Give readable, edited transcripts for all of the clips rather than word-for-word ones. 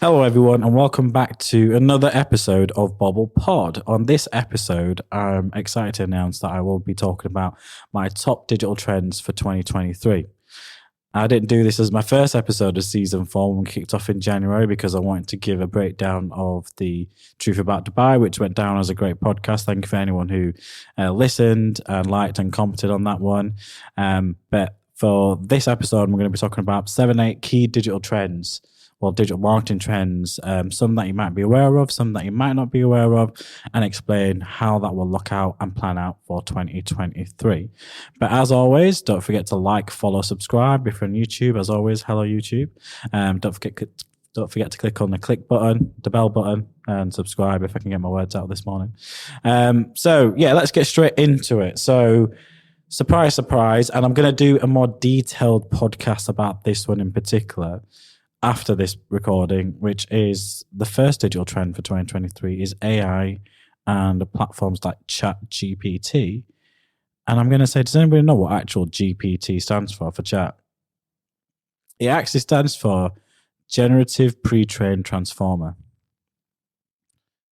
Hello, everyone, and welcome back to another episode of Bobble Pod. On this episode, I'm excited to announce that I will be talking about my top digital trends for 2023. I didn't do this as my first episode of season 4 when we kicked off in January because I wanted to give a breakdown of the Truth About Dubai, which went down as a great podcast. Thank you for anyone who listened and liked and commented on that one. But for this episode, we're going to be talking about 7-8 key digital trends. Well, digital marketing trends, some that you might be aware of, some that you might not be aware of, and explain how that will look out and plan out for 2023. But as always, don't forget to like, follow, subscribe. If you're on YouTube, as always, hello YouTube. Don't forget to click on the click button, the bell button, and subscribe if I can get my words out this morning. So yeah, let's get straight into it. So surprise, surprise, and I'm going to do a more detailed podcast about this one in particular after this recording, which is the first digital trend for 2023 is AI and the platforms like ChatGPT. And I'm going to say, does anybody know what actual GPT stands for chat? It actually stands for Generative Pre-trained Transformer.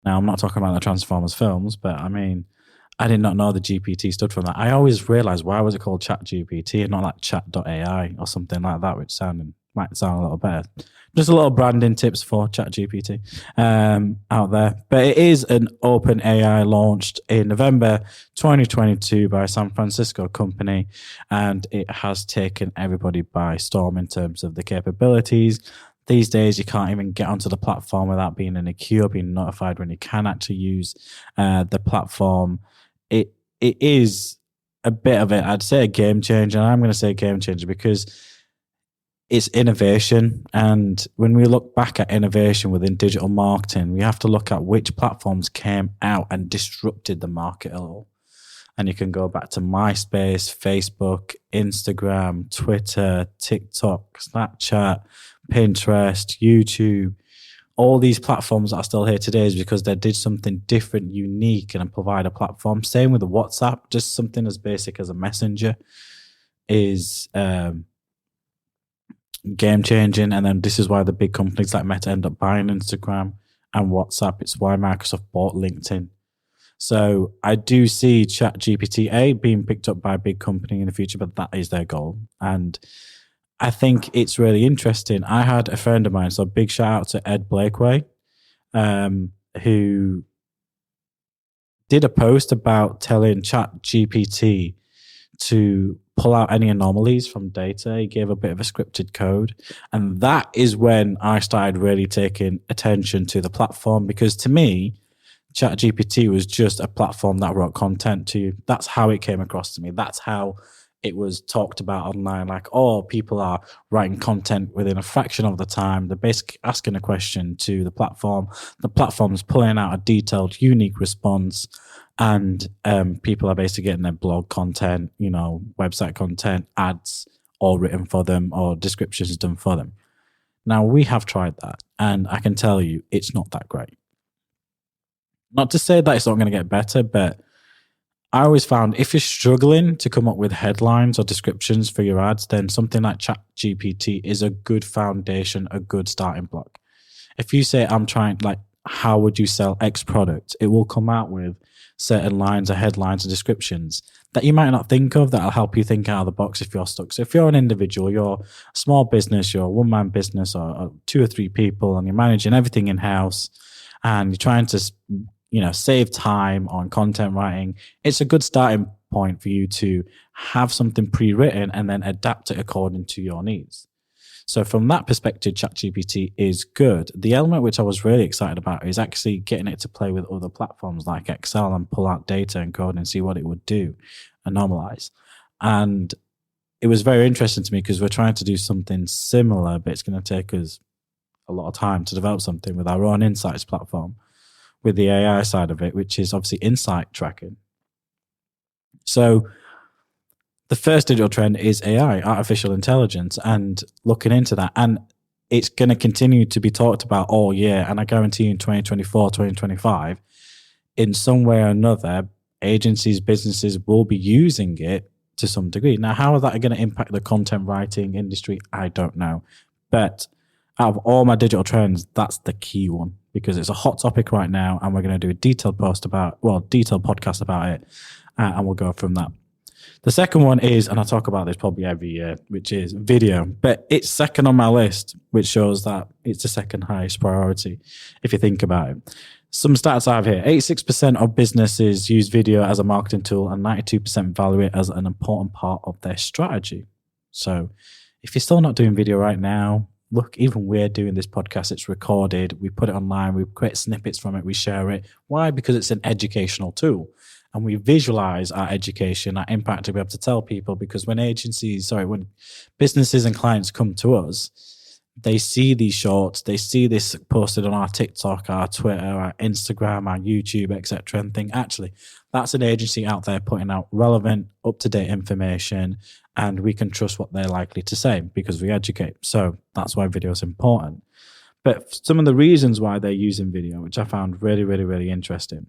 Now, I'm not talking about the Transformers films, but I mean, I did not know the GPT stood for that. I always realized, why was it called ChatGPT and not like chat.ai or something like that, which might sound a little better. Just a little branding tips for ChatGPT out there. But it is an open AI launched in November 2022 by a San Francisco company, and it has taken everybody by storm in terms of the capabilities. These days, you can't even get onto the platform without being in a queue or being notified when you can actually use the platform. It is a bit of it, I'd say, a game changer. And I'm going to say game changer because it's innovation. And when we look back at innovation within digital marketing, we have to look at which platforms came out and disrupted the market at all. And you can go back to MySpace, Facebook, Instagram, Twitter, TikTok, Snapchat, Pinterest, YouTube. All these platforms that are still here today is because they did something different, unique, and provide a platform. Same with the WhatsApp, just something as basic as a messenger is game changing. And then this is why the big companies like Meta end up buying Instagram and WhatsApp. It's why Microsoft bought LinkedIn. So I do see ChatGPT being picked up by a big company in the future, but that is their goal. And I think it's really interesting. I had a friend of mine, so big shout out to Ed Blakeway, who did a post about telling ChatGPT to pull out any anomalies from data. He gave a bit of a scripted code. And that is when I started really taking attention to the platform, because to me, ChatGPT was just a platform that wrote content to you. That's how it came across to me. That's how it was talked about online. Like, oh, people are writing content within a fraction of the time. They're basically asking a question to the platform. The platform's pulling out a detailed, unique response. And people are basically getting their blog content, website content, ads, all written for them, or descriptions done for them. Now, we have tried that, and I can tell you it's not that great. Not to say that it's not going to get better, but I always found if you're struggling to come up with headlines or descriptions for your ads, then something like ChatGPT is a good foundation, a good starting block. If you say, I'm trying, like, how would you sell X product? It will come out with certain lines or headlines or descriptions that you might not think of that'll help you think out of the box if you're stuck. So if you're an individual, you're a small business, you're a one-man business or 2 or 3 people, and you're managing everything in-house and you're trying to save time on content writing, it's a good starting point for you to have something pre-written and then adapt it according to your needs. So from that perspective, ChatGPT is good. The element which I was really excited about is actually getting it to play with other platforms like Excel and pull out data and code and see what it would do and normalize. And it was very interesting to me because we're trying to do something similar, but it's going to take us a lot of time to develop something with our own insights platform, with the AI side of it, which is obviously insight tracking. So the first digital trend is AI, artificial intelligence, and looking into that. And it's going to continue to be talked about all year. And I guarantee you in 2024, 2025, in some way or another, agencies, businesses will be using it to some degree. Now, how is that going to impact the content writing industry? I don't know. But Out of all my digital trends, that's the key one because it's a hot topic right now, and we're going to do a detailed podcast about it, and we'll go from that. The second one is, and I talk about this probably every year, which is video, but it's second on my list, which shows that it's the second highest priority if you think about it. Some stats I have here: 86% of businesses use video as a marketing tool, and 92% value it as an important part of their strategy. So, if you're still not doing video right now, look, even we're doing this podcast, it's recorded, we put it online, we create snippets from it, we share it. Why? Because it's an educational tool. And we visualize our education, our impact to be able to tell people, because when businesses and clients come to us, they see these shorts, they see this posted on our TikTok, our Twitter, our Instagram, our YouTube, etc., and think, actually, that's an agency out there putting out relevant, up-to-date information, and we can trust what they're likely to say because we educate. So that's why video is important. But some of the reasons why they're using video, which I found really, really, really interesting,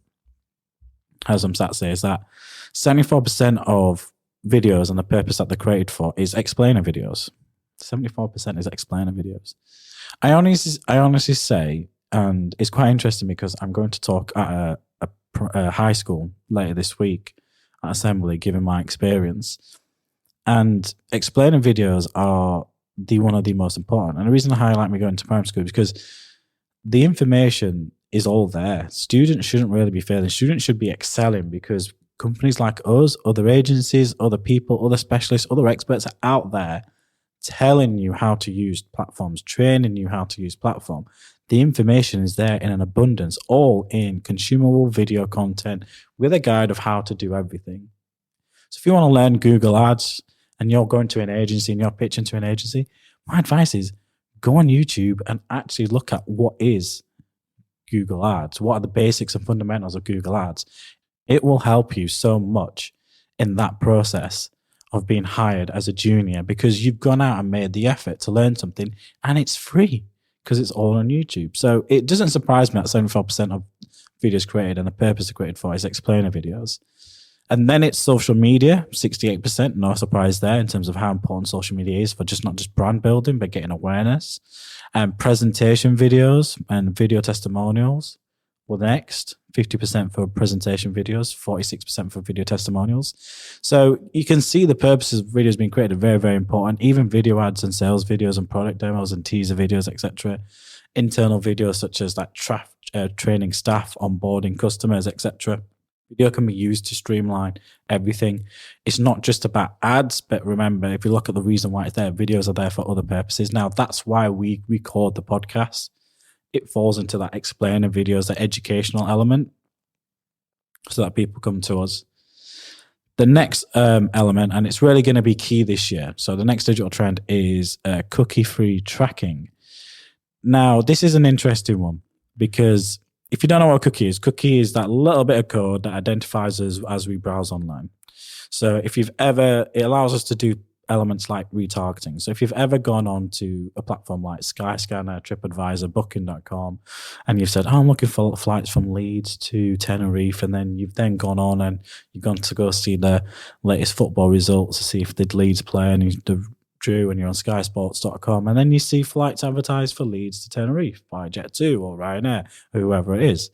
as some stats say, is that 74% of videos and the purpose that they're created for is explainer videos. 74% is explainer videos. I honestly say, and it's quite interesting because I'm going to talk at a high school later this week at assembly, given my experience. And explainer videos are one of the most important. And the reason I highlight me going to primary school is because the information is all there. Students shouldn't really be failing. Students should be excelling because companies like us, other agencies, other people, other specialists, other experts are out there telling you how to use platforms, training you how to use platform. The information is there in an abundance, all in consumable video content with a guide of how to do everything. So if you want to learn Google Ads and you're going to an agency and you're pitching to an agency, my advice is go on YouTube and actually look at what is Google Ads. What are the basics and fundamentals of Google Ads? It will help you so much in that process of being hired as a junior because you've gone out and made the effort to learn something, and it's free because it's all on YouTube. So it doesn't surprise me that 74% of videos created and the purpose they're created for is explainer videos. And then it's social media, 68%, no surprise there in terms of how important social media is for not just brand building, but getting awareness. And presentation videos and video testimonials were next, 50% for presentation videos, 46% for video testimonials. So you can see the purposes of videos being created are very, very important. Even video ads and sales videos and product demos and teaser videos, etc. Internal videos such as like training staff, onboarding customers, etc. Video can be used to streamline everything. It's not just about ads, but remember, if you look at the reason why it's there, videos are there for other purposes. Now, that's why we record the podcast. It falls into that explainer videos, that educational element, so that people come to us. The next element, and it's really going to be key this year. So the next digital trend is cookie-free tracking. Now, this is an interesting one because if you don't know what a cookie is that little bit of code that identifies us as we browse online. So it allows us to do elements like retargeting. So if you've ever gone on to a platform like Skyscanner, TripAdvisor, Booking.com, and you've said, I'm looking for flights from Leeds to Tenerife, and then you've then gone on and you've gone to go see the latest football results to see if the Leeds play, and you drew and you're on skysports.com, and then you see flights advertised for Leeds to Tenerife by Jet2 or Ryanair or whoever it is.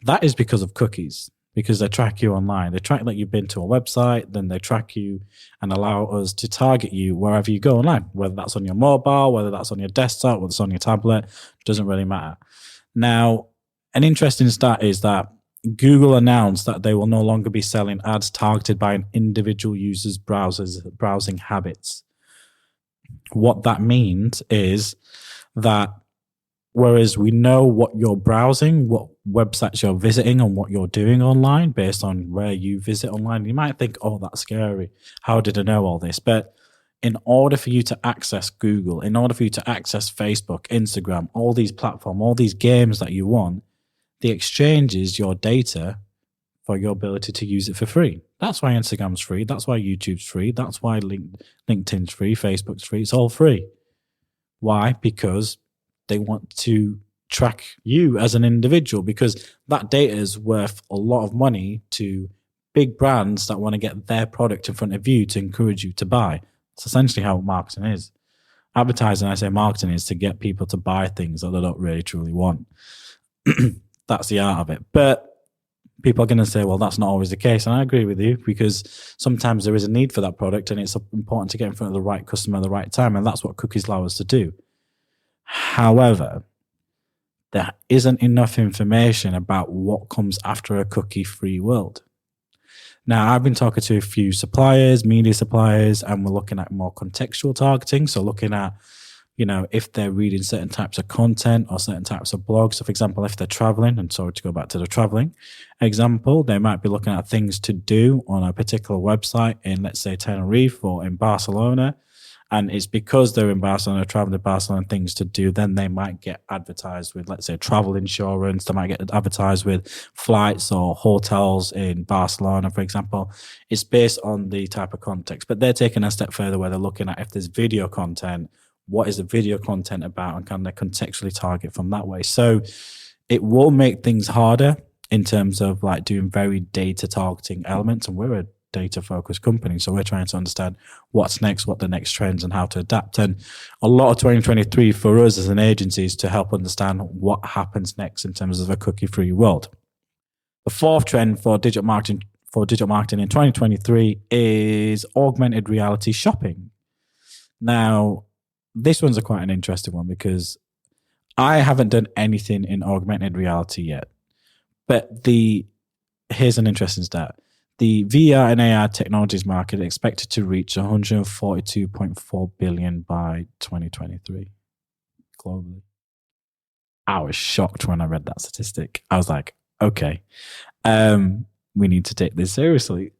That is because of cookies, because they track you online. They track that you've been to a website, then they track you and allow us to target you wherever you go online, whether that's on your mobile, whether that's on your desktop, whether it's on your tablet, doesn't really matter. Now, an interesting stat is that Google announced that they will no longer be selling ads targeted by an individual user's browsing habits. What that means is that whereas we know what you're browsing, what websites you're visiting, and what you're doing online based on where you visit online, you might think, oh, that's scary. How did I know all this? But in order for you to access Google, in order for you to access Facebook, Instagram, all these platforms, all these games that you want, the exchange is your data for your ability to use it for free. That's why Instagram's free. That's why YouTube's free. That's why LinkedIn's free. Facebook's free. It's all free. Why? Because they want to track you as an individual, because that data is worth a lot of money to big brands that want to get their product in front of you to encourage you to buy. It's essentially how marketing is. Advertising, I say marketing, is to get people to buy things that they don't really truly want. That's the art of it. But people are going to say, well, that's not always the case. And I agree with you, because sometimes there is a need for that product, and it's important to get in front of the right customer at the right time. And that's what cookies allow us to do. However, there isn't enough information about what comes after a cookie-free world. Now, I've been talking to a few suppliers, media suppliers, and we're looking at more contextual targeting. So looking at, if they're reading certain types of content or certain types of blogs. So for example, if they're traveling, and sorry to go back to the traveling example, they might be looking at things to do on a particular website in, let's say, Tenerife or in Barcelona. And it's because they're in Barcelona, traveling to Barcelona, things to do, then they might get advertised with, let's say, travel insurance. They might get advertised with flights or hotels in Barcelona, for example. It's based on the type of context. But they're taking a step further, where they're looking at, if there's video content, what is the video content about, and can they contextually target from that way? So it will make things harder in terms of like doing very data targeting elements. And we're a data focused company, so we're trying to understand what's next, what the next trends, and how to adapt. And a lot of 2023 for us as an agency is to help understand what happens next in terms of a cookie free world. The fourth trend for digital marketing in 2023 is augmented reality shopping. Now, this one's quite an interesting one, because I haven't done anything in augmented reality yet. But here's an interesting stat. The VR and AR technologies market is expected to reach 142.4 billion by 2023 globally. I was shocked when I read that statistic. I was like, okay, we need to take this seriously.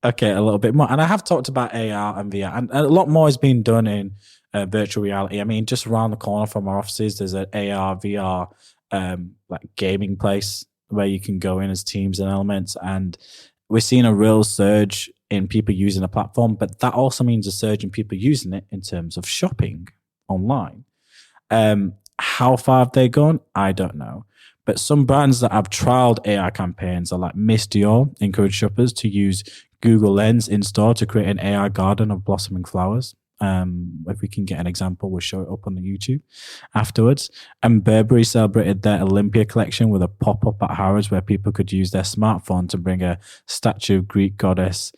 Okay, a little bit more. And I have talked about AR and VR, and a lot more has been done in virtual reality. I mean, just around the corner from our offices, there's an AR, VR like gaming place where you can go in as teams and elements. And we're seeing a real surge in people using the platform, but that also means a surge in people using it in terms of shopping online. How far have they gone? I don't know. But some brands that have trialed AR campaigns are like Miss Dior, encourage shoppers to use Google Lens in store to create an AR garden of blossoming flowers. If we can get an example, we'll show it up on the YouTube afterwards. And Burberry celebrated their Olympia collection with a pop-up at Harrods, where people could use their smartphone to bring a statue of Greek goddess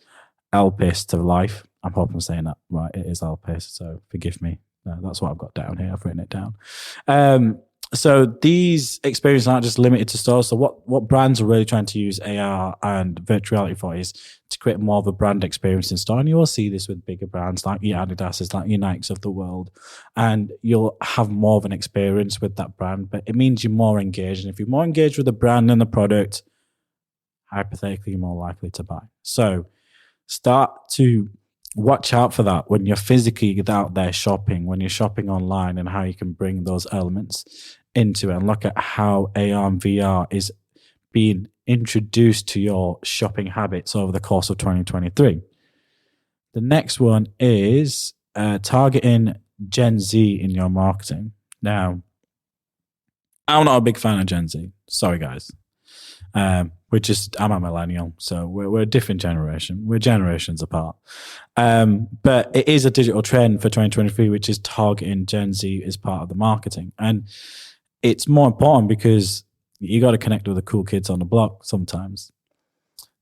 Elpis to life. I hope I'm saying that right. It is Elpis, so forgive me. That's what I've got down here. I've written it down. So these experiences aren't just limited to stores. So what brands are really trying to use AR and virtual reality for is to create more of a brand experience in store. And you will see this with bigger brands like your Adidas's, like your Nikes of the world. And you'll have more of an experience with that brand, but it means you're more engaged. And if you're more engaged with the brand and the product, hypothetically, you're more likely to buy. So start to watch out for that when you're physically out there shopping, when you're shopping online, and how you can bring those elements into it, and look at how AR and VR is being introduced to your shopping habits over the course of 2023. The next one is targeting Gen Z in your marketing. Now, I'm not a big fan of Gen Z. Sorry, guys. I'm a millennial, so we're a different generation. We're generations apart. But it is a digital trend for 2023, which is targeting Gen Z as part of the marketing. And it's more important because you got to connect with the cool kids on the block sometimes.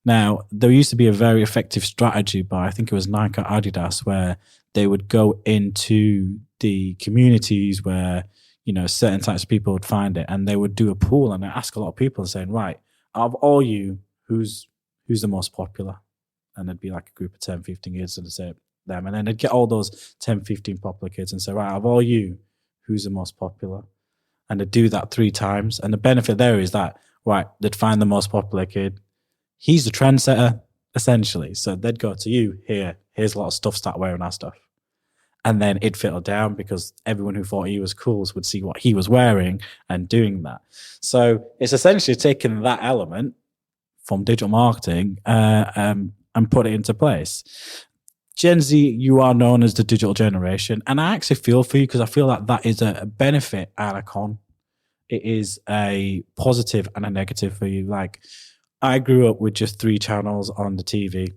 Now, there used to be a very effective strategy by, I think it was Nike or Adidas, where they would go into the communities where, certain types of people would find it, and they would do a poll and they ask a lot of people saying, right, out of all you, who's the most popular? And there'd be like a group of 10, 15 kids, and they'd say them. And then they'd get all those 10, 15 popular kids and say, right, out of all you, who's the most popular? And they'd do that 3 times. And the benefit there is that, right, they'd find the most popular kid. He's the trendsetter, essentially. So they'd go to you, here's a lot of stuff, start wearing our stuff. And then it'd fiddle down because everyone who thought he was cool would see what he was wearing and doing that. So it's essentially taking that element from digital marketing and put it into place. Gen Z, you are known as the digital generation. And I actually feel for you, because I feel like that is a benefit and a con. It is a positive and a negative for you. Like, I grew up with just 3 channels on the TV.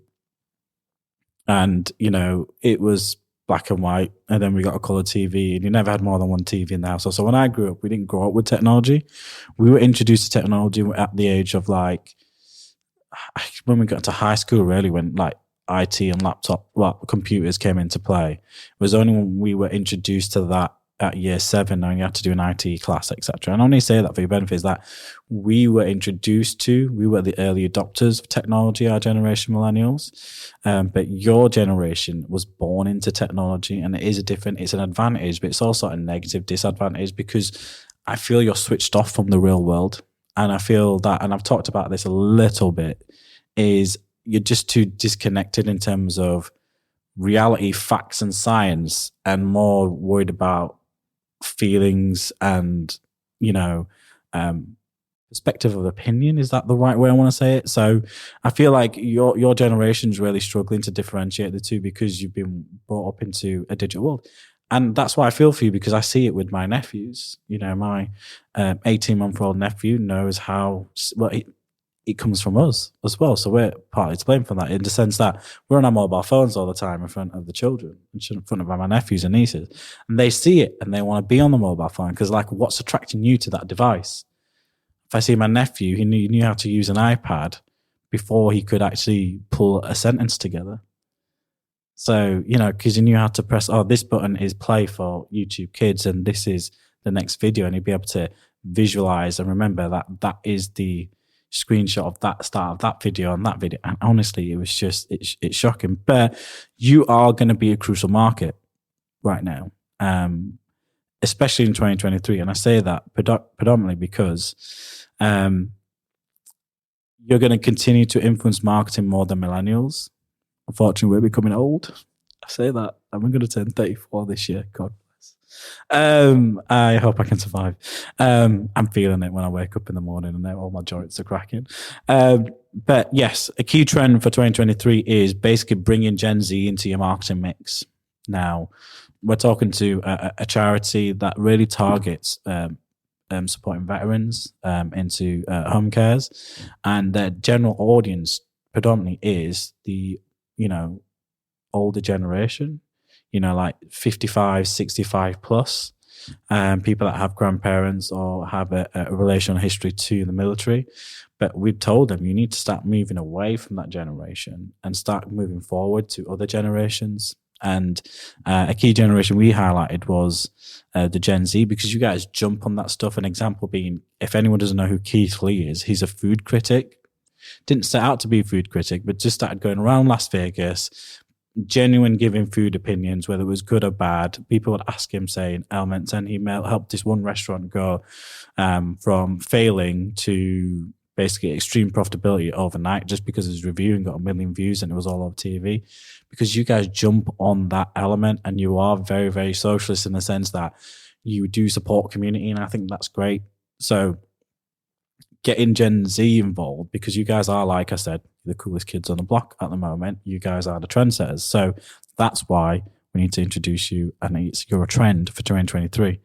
And, it was black and white, and then we got a color TV, and you never had more than one TV in the house. So when I grew up, we didn't grow up with technology. We were introduced to technology at the age of like, when we got to high school, really, when like IT and computers came into play. It was only when we were introduced to that at year 7, and you had to do an IT class, etc. And I only say that for your benefit is that we were the early adopters of technology, our generation, millennials. But your generation was born into technology, and it's an advantage, but it's also a negative disadvantage, because I feel you're switched off from the real world. And I feel that, and I've talked about this a little bit, is you're just too disconnected in terms of reality, facts, and science, and more worried about feelings and, perspective of opinion. Is that the right way I want to say it? So I feel like your generation's really struggling to differentiate the two, because you've been brought up into a digital world. And that's why I feel for you, because I see it with my nephews. My 18-month-old nephew knows how, well, it comes from us as well. So we're partly to blame for that, in the sense that we're on our mobile phones all the time in front of the children, in front of my nephews and nieces. And they see it and they want to be on the mobile phone, because like, what's attracting you to that device? If I see my nephew, he knew how to use an iPad before he could actually pull a sentence together. So, because he knew how to press, this button is play for YouTube Kids, and this is the next video. And he'd be able to visualize and remember that is the screenshot of that start of that video and that video. And honestly, it was just, it's shocking. But you are going to be a crucial market right now, especially in 2023. And I say that predominantly because you're going to continue to influence marketing more than millennials. Unfortunately, we're becoming old. I say that. I'm going to turn 34 this year. God bless. I hope I can survive. I'm feeling it when I wake up in the morning and all my joints are cracking. But yes, a key trend for 2023 is basically bringing Gen Z into your marketing mix. Now, we're talking to a charity that really targets supporting veterans into home cares, and their general audience predominantly is the older generation, like 55, 65 plus, people that have grandparents or have a relational history to the military. But we've told them, you need to start moving away from that generation and start moving forward to other generations. And a key generation we highlighted was the Gen Z, because you guys jump on that stuff. An example being, if anyone doesn't know who Keith Lee is, he's a food critic. Didn't set out to be a food critic, but just started going around Las Vegas, genuine giving food opinions, whether it was good or bad. People would ask him, saying elements, and he helped this one restaurant go from failing to basically extreme profitability overnight, just because his review and got 1 million views and it was all over TV. Because you guys jump on that element, and you are very, very socialist in the sense that you do support community, and I think that's great. So getting Gen Z involved, because you guys are, like I said, the coolest kids on the block at the moment. You guys are the trendsetters. So that's why we need to introduce you, and you're a trend for 2023.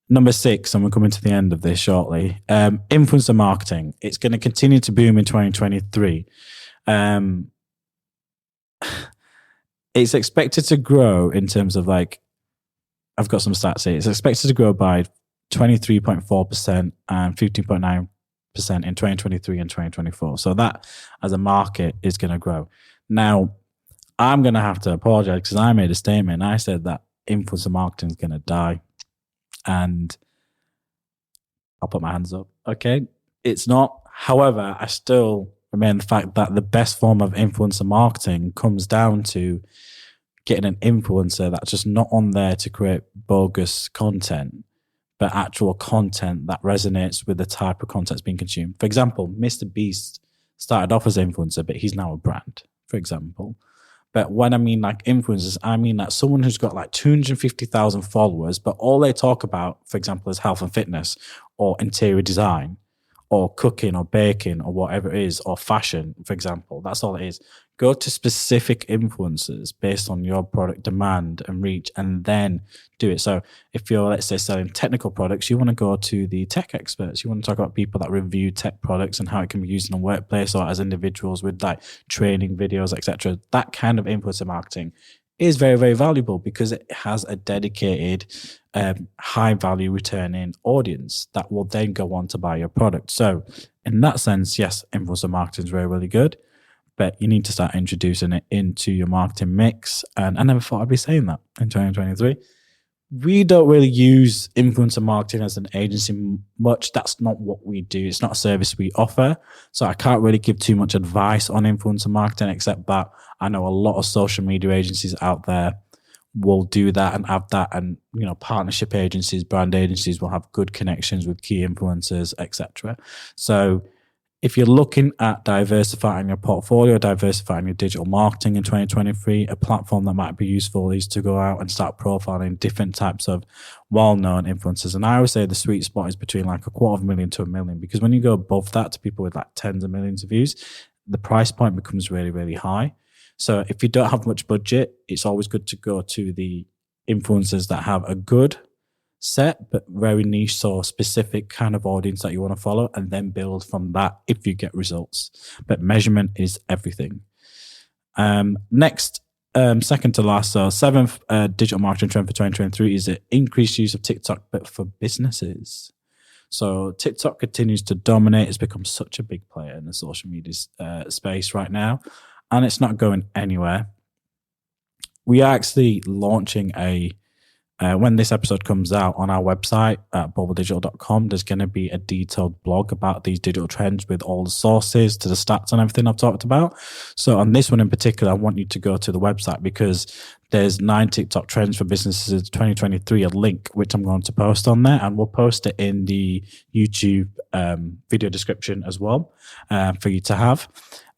Number 6, and we're coming to the end of this shortly, influencer marketing. It's going to continue to boom in 2023. It's expected to grow in terms of, like, I've got some stats here. It's expected to grow by 23.4% and 15.9% in 2023 and 2024. So that as a market is going to grow. Now, I'm going to have to apologize, because I made a statement. I said that influencer marketing is going to die. And I'll put my hands up. Okay. It's not. However, I still remain the fact that the best form of influencer marketing comes down to getting an influencer that's just not on there to create bogus content, but actual content that resonates with the type of content that's being consumed. For example, Mr. Beast started off as an influencer, but he's now a brand, for example. But when I mean like influencers, I mean that someone who's got like 250,000 followers, but all they talk about, for example, is health and fitness or interior design or cooking or baking or whatever it is, or fashion, for example. That's all it is. Go to specific influencers based on your product demand and reach, and then do it. So if you're, let's say, selling technical products, you want to go to the tech experts. You want to talk about people that review tech products and how it can be used in the workplace or as individuals with like training videos, etc. That kind of influencer marketing is very, very valuable because it has a dedicated high value returning audience that will then go on to buy your product. So in that sense, yes, influencer marketing is very, really good, but you need to start introducing it into your marketing mix. And I never thought I'd be saying that in 2023. We don't really use influencer marketing as an agency much. That's not what we do. It's not a service we offer. So I can't really give too much advice on influencer marketing, except that I know a lot of social media agencies out there will do that and have that. And, you know, partnership agencies, brand agencies will have good connections with key influencers, etc. So if you're looking at diversifying your portfolio, diversifying your digital marketing in 2023, a platform that might be useful is to go out and start profiling different types of well-known influencers. And I always say the sweet spot is between like 250,000 to 1 million, because when you go above that to people with like tens of millions of views, the price point becomes really, really high. So if you don't have much budget, it's always good to go to the influencers that have a good set but very niche, so specific kind of audience that you want to follow, and then build from that if you get results. But measurement is everything. Next, second to last, so seventh digital marketing trend for 2023 is the increased use of TikTok, but for businesses. So TikTok continues to dominate. It's become such a big player in the social media space right now, and it's not going anywhere. We are actually launching when this episode comes out on our website at bobbledigital.com, there's going to be a detailed blog about these digital trends with all the sources to the stats and everything I've talked about. So on this one in particular, I want you to go to the website because there's 9 TikTok trends for businesses 2023, a link which I'm going to post on there, and we'll post it in the YouTube video description as well for you to have.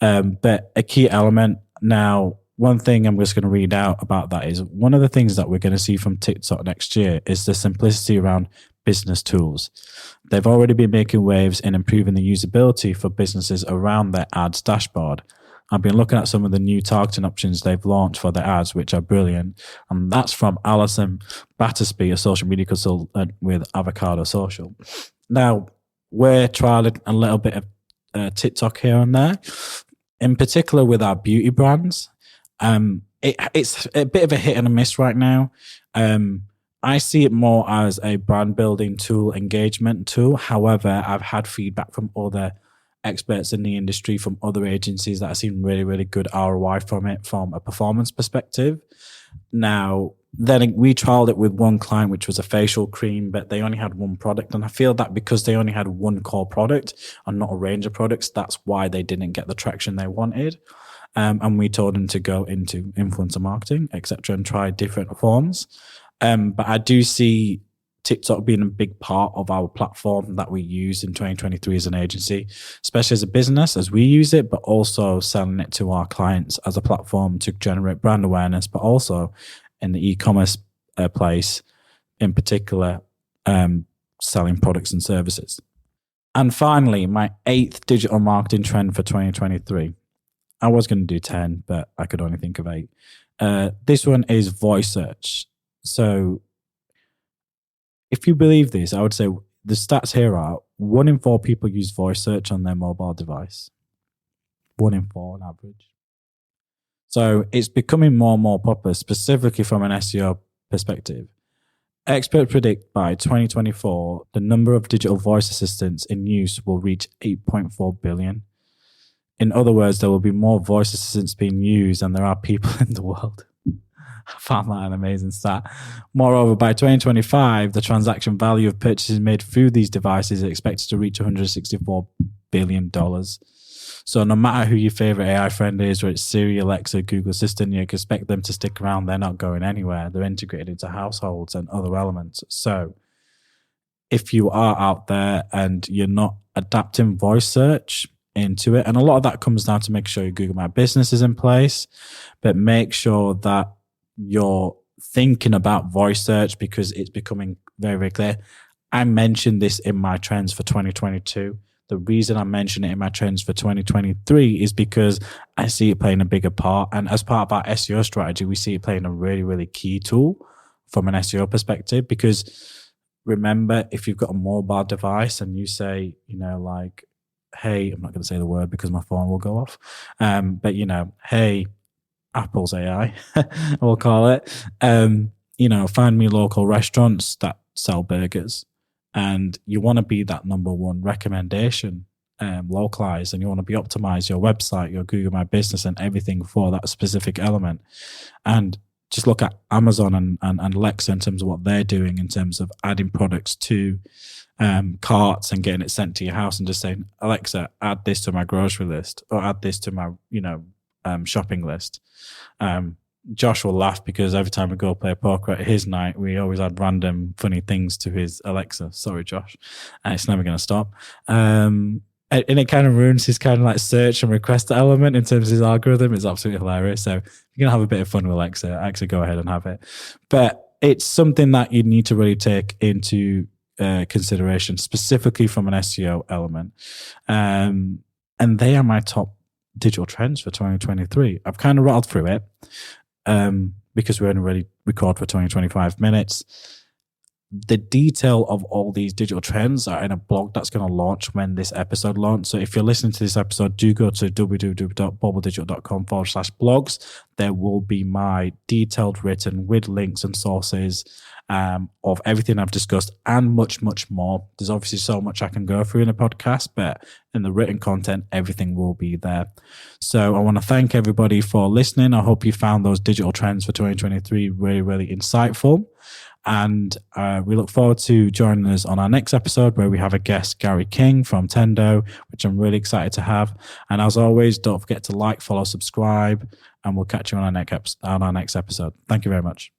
But a key element now, one thing I'm just going to read out about that is one of the things that we're going to see from TikTok next year is the simplicity around business tools. They've already been making waves in improving the usability for businesses around their ads dashboard. I've been looking at some of the new targeting options they've launched for their ads, which are brilliant. And that's from Alison Battersby, a social media consultant with Avocado Social. Now, we're trialing a little bit of TikTok here and there, in particular with our beauty brands. It's a bit of a hit and a miss right now. I see it more as a brand building tool, engagement tool. However, I've had feedback from other experts in the industry, from other agencies, that I've seen really, really good ROI from it from a performance perspective. Now, then we trialed it with one client, which was a facial cream, but they only had one product. And I feel that because they only had one core product and not a range of products, that's why they didn't get the traction they wanted. And we told them to go into influencer marketing, etc., and try different forms. But I do see TikTok being a big part of our platform that we use in 2023 as an agency, especially as a business, as we use it, but also selling it to our clients as a platform to generate brand awareness, but also in the e-commerce place, in particular, selling products and services. And finally, my 8th digital marketing trend for 2023. I was going to do 10, but I could only think of 8. This one is voice search. So if you believe this, I would say the stats here are 1 in 4 people use voice search on their mobile device. 1 in 4 on average. So it's becoming more and more popular, specifically from an SEO perspective. Experts predict by 2024, the number of digital voice assistants in use will reach 8.4 billion. In other words, there will be more voice assistants being used than there are people in the world. I found that an amazing stat. Moreover, by 2025, the transaction value of purchases made through these devices is expected to reach $164 billion. So no matter who your favorite AI friend is, whether it's Siri, Alexa, Google Assistant, you can expect them to stick around. They're not going anywhere. They're integrated into households and other elements. So if you are out there and you're not adapting voice search into it, and a lot of that comes down to make sure your Google My Business is in place, but make sure that you're thinking about voice search because it's becoming very, very clear. I mentioned this in my trends for 2022. The reason I mention it in my trends for 2023 is because I see it playing a bigger part. And as part of our SEO strategy, we see it playing a really, really key tool from an SEO perspective. Because remember, if you've got a mobile device and you say, like, hey, I'm not going to say the word because my phone will go off. But, hey, Apple's AI, we'll call it. Find me local restaurants that sell burgers, and you want to be that number one recommendation, localized, and you want to be optimize your website, your Google My Business, and everything for that specific element. And just look at Amazon and Alexa in terms of what they're doing in terms of adding products to carts and getting it sent to your house, and just saying, Alexa, add this to my grocery list, or add this to my shopping list. Josh will laugh because every time we go play poker at his night, we always add random funny things to his Alexa. Sorry, Josh. And it's never going to stop. And it kind of ruins his kind of like search and request element in terms of his algorithm. It's absolutely hilarious. So if you're going to have a bit of fun with Alexa, actually go ahead and have it. But it's something that you need to really take into consideration, specifically from an SEO element. And they are my top digital trends for 2023. I've kind of rattled through it because we only really record for 20-25 minutes. The detail of all these digital trends are in a blog that's going to launch when this episode launches. So if you're listening to this episode, do go to www.bobbledigital.com/blogs. There will be my detailed written with links and sources of everything I've discussed and much, much more. There's obviously so much I can go through in a podcast, but in the written content, everything will be there. So I want to thank everybody for listening. I hope you found those digital trends for 2023 really, really insightful. And we look forward to joining us on our next episode, where we have a guest, Gary King from Tendo, which I'm really excited to have. And as always, don't forget to like, follow, subscribe, and we'll catch you on our next episode. Thank you very much.